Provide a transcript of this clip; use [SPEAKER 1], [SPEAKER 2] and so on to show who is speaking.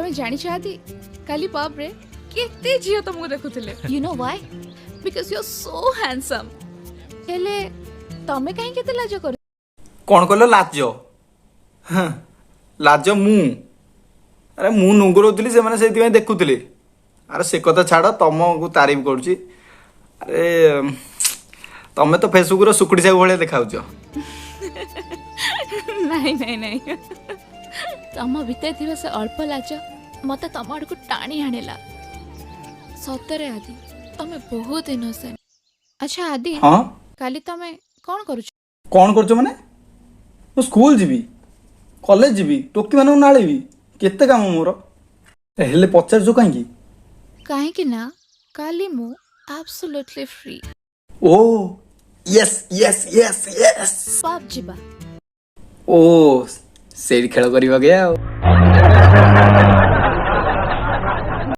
[SPEAKER 1] तमे जानी चाहती काली पब रे केते झियो तुमको देखुथिले you know why because you are so handsome एले तमे काहे केते लाज कर
[SPEAKER 2] कौन कहलो लाज हाँ लाज मु अरे मु नुंगरौली से से देखुले अरे से कथा छाड़ तुमको तारीफ करुच्ची अरे तमें तो फेसबुक रो सुकुड़ी साहू भाई देखा
[SPEAKER 1] नहीं नहीं नहीं तम भीतर थी से अल्प लाज मत तम आड़ को टाणी आनेला सतरे आदि तमे बहुत इनोसेंट अच्छा आदि
[SPEAKER 2] हाँ
[SPEAKER 1] काली तमे
[SPEAKER 2] कौन कर माने मु स्कूल जीवी कॉलेज जीवी टोकी मानू नाड़ेबी केते काम मोर हेले पचार कहीं
[SPEAKER 1] कहीं ना काली मु एब्सोल्युटली फ्री
[SPEAKER 2] ओ yes yes yes yes
[SPEAKER 1] pub जीवा
[SPEAKER 2] ओ सेठ खेल करवा गया